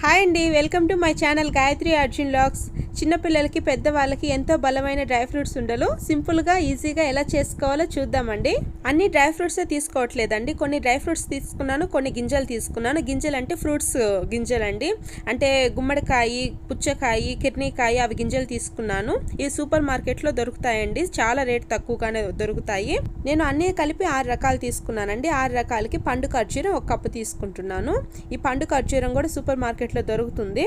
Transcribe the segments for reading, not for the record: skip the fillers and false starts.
Hi అండి, welcome to my channel Gayatri Arjun vlogs. చిన్నపిల్లలకి పెద్దవాళ్ళకి ఎంతో బలమైన డ్రై ఫ్రూట్స్ ఉండలు సింపుల్గా ఈజీగా ఎలా చేసుకోవాలో చూద్దామండి. అన్ని డ్రై ఫ్రూట్సే తీసుకోవట్లేదండి, కొన్ని డ్రై ఫ్రూట్స్ తీసుకున్నాను, కొన్ని గింజలు తీసుకున్నాను. గింజలు అంటే ఫ్రూట్స్ గింజలండి, అంటే గుమ్మడికాయ, పుచ్చకాయ, కిర్నీకాయ అవి గింజలు తీసుకున్నాను. ఇవి సూపర్ మార్కెట్లో దొరుకుతాయండి, చాలా రేట్ తక్కువగానే దొరుకుతాయి. నేను అన్నీ కలిపి 6 రకాలు తీసుకున్నానండి. 6 రకాలకి పండు ఖర్జూరం 1 కప్పు తీసుకుంటున్నాను. ఈ పండు ఖర్జూరం కూడా సూపర్ మార్కెట్లో దొరుకుతుంది.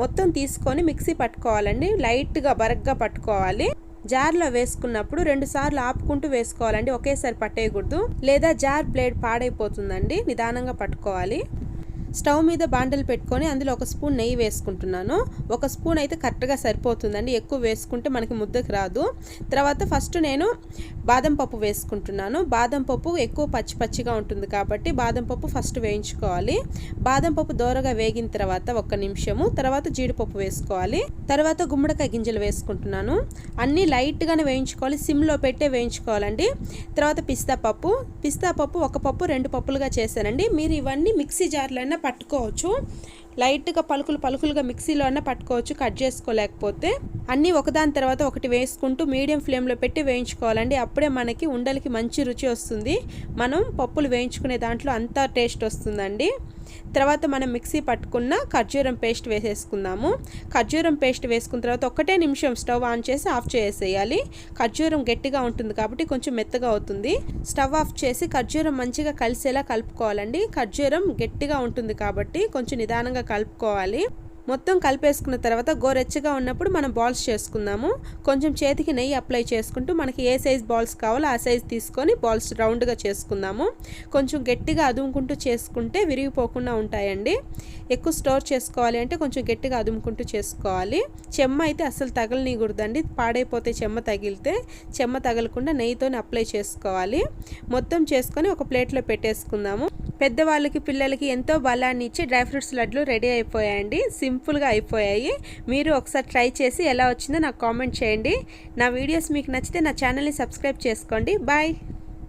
మొత్తం తీసుకొని మిక్సీ పట్టుకోవాలండి, లైట్గా బరగ్గా పట్టుకోవాలి. జార్లో వేసుకున్నప్పుడు 2 సార్లు ఆపుకుంటూ వేసుకోవాలండి, ఒకేసారి పట్టేయకూడదు, లేదా జార్ బ్లేడ్ పాడైపోతుందండి. నిదానంగా పట్టుకోవాలి. స్టవ్ మీద బాండలు పెట్టుకొని అందులో 1 స్పూన్ నెయ్యి వేసుకుంటున్నాను. 1 స్పూన్ అయితే కరెక్ట్గా సరిపోతుందండి, ఎక్కువ వేసుకుంటే మనకి ముద్దకు రాదు. తర్వాత ఫస్ట్ నేను బాదం పప్పు వేసుకుంటున్నాను. బాదం పప్పు ఎక్కువ పచ్చి పచ్చిగా ఉంటుంది కాబట్టి బాదం పప్పు ఫస్ట్ వేయించుకోవాలి. బాదం పప్పు దోరగా వేగిన తర్వాత 1 నిమిషము తర్వాత జీడిపప్పు వేసుకోవాలి. తర్వాత గుమ్మడికాయ గింజలు వేసుకుంటున్నాను. అన్నీ లైట్గానే వేయించుకోవాలి, సిమ్లో పెట్టే వేయించుకోవాలండి. తర్వాత పిస్తా పప్పు 1 పప్పు 2 పప్పులుగా చేశానండి. మీరు ఇవన్నీ మిక్సీ జార్లో పట్టుకోవచ్చు, లైట్గా పలుకులుగా మిక్సీలో అన్న పట్టుకోవచ్చు, కట్ చేసుకోలేకపోతే. అన్నీ ఒకదాని తర్వాత ఒకటి వేసుకుంటూ మీడియం ఫ్లేమ్లో పెట్టి వేయించుకోవాలండి. అప్పుడే మనకి ఉండలకి మంచి రుచి వస్తుంది. మనం పప్పులు వేయించుకునే దాంట్లో అంతా టేస్ట్ వస్తుందండి. తర్వాత మనం మిక్సీ పట్టుకున్న ఖర్జూరం పేస్ట్ వేసేసుకుందాము. ఖర్జూరం పేస్ట్ వేసుకున్న తర్వాత 1 నిమిషం స్టవ్ ఆన్ చేసి ఆఫ్ చేసేయాలి. ఖర్జూరం గట్టిగా ఉంటుంది కాబట్టి కొంచెం మెత్తగా అవుతుంది. స్టవ్ ఆఫ్ చేసి ఖర్జూరం మంచిగా కలిసేలా కలుపుకోవాలండి. ఖర్జూరం గట్టిగా ఉంటుంది కాబట్టి కొంచెం నిదానంగా కలుపుకోవాలి. మొత్తం కలిపేసుకున్న తర్వాత గోరెచ్చగా ఉన్నప్పుడు మనం బాల్స్ చేసుకుందాము. కొంచెం చేతికి నెయ్యి అప్లై చేసుకుంటూ మనకి ఏ సైజ్ బాల్స్ కావాలో ఆ సైజ్ తీసుకొని బాల్స్ రౌండ్గా చేసుకుందాము. కొంచెం గట్టిగా అదుముకుంటూ చేసుకుంటే విరిగిపోకుండా ఉంటాయండి. ఎక్కువ స్టోర్ చేసుకోవాలి అంటే కొంచెం గట్టిగా అదుముకుంటూ చేసుకోవాలి. చెమ్మ అయితే అస్సలు తగలనీయకూడదండి, పాడైపోతే చెమ్మ తగిలితే. చెమ్మ తగలకుండా నెయ్యితోనే అప్లై చేసుకోవాలి. మొత్తం చేసుకొని ఒక ప్లేట్లో పెట్టేసుకుందాము. పెద్దవాళ్ళకి పిల్లలకి ఎంతో బలాన్ని ఇచ్చే డ్రై ఫ్రూట్స్ లడ్లు రెడీ అయిపోయాయండి, సింపుల్గా అయిపోయాయి. మీరు ఒకసారి ట్రై చేసి ఎలా వచ్చిందో నాకు కామెంట్ చేయండి. నా వీడియోస్ మీకు నచ్చితే నా ఛానల్ని సబ్స్క్రైబ్ చేసుకోండి. బాయ్.